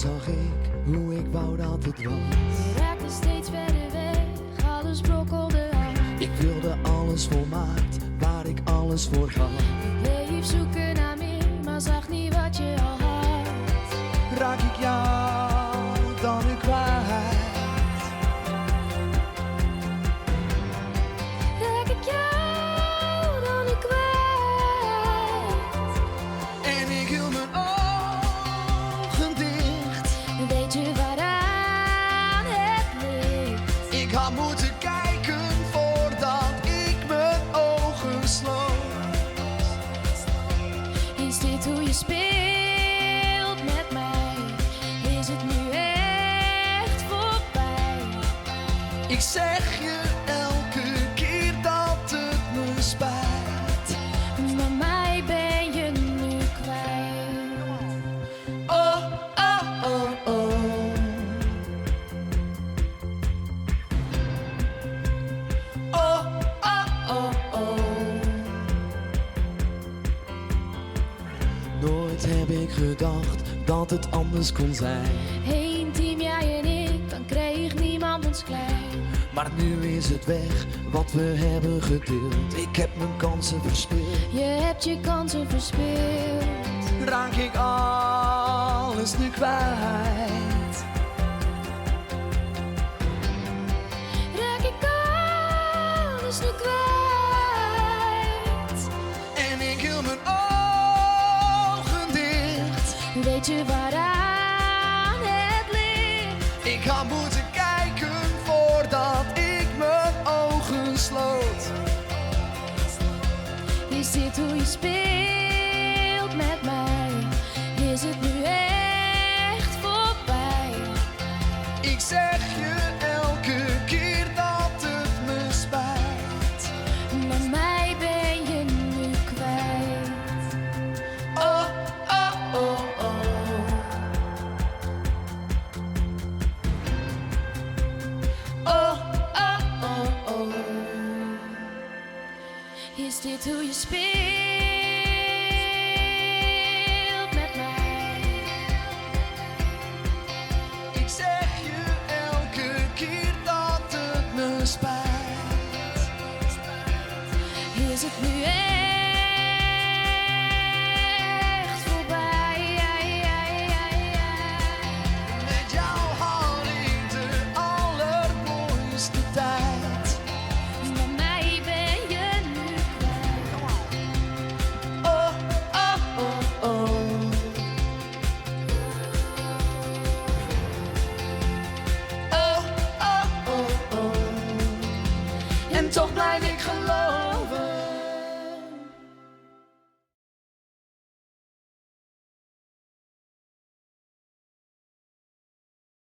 zag ik hoe ik wou dat het was. Je raakte steeds verder weg, alles brokkelde af. Ik wilde alles volmaakt, waar ik alles voor gaf. Ik bleef zoeken naar meer, maar zag niet wat je al had. Raak ik jou dan nu kwijt? Raak ik jou dan nu kwijt? En ik hield mijn ogen dicht. Weet je waaraan het ligt? Ik had moeten kijken voordat ik mijn ogen sloot. Is dit hoe je speelt met mij? Is het nu echt voorbij? Ik zeg je elke keer dat het me spijt. Maar mij ben je nu kwijt. Oh, oh, oh, oh. Oh, oh, oh, oh. Nooit heb ik gedacht dat het anders kon zijn. Eén team, jij en ik, dan kreeg niemand ons klein. Maar nu is het weg, wat we hebben gedeeld. Ik heb mijn kansen verspeeld. Je hebt je kansen verspeeld. Raak ik alles nu kwijt? Raak ik alles nu kwijt? En ik hield mijn ogen dicht. Weet je waaraan het ligt? Ik had moeten kijken voordat ik mijn ogen sloot. Is dit hoe je speelt met mij? Is het nu echt voorbij? Ik zeg je elke keer dat het me spijt. Maar mij ben je nu kwijt. Oh, oh, oh, oh. Oh, oh, oh, oh. Is dit hoe je speelt met mij? Ik zeg je elke keer dat het me spijt.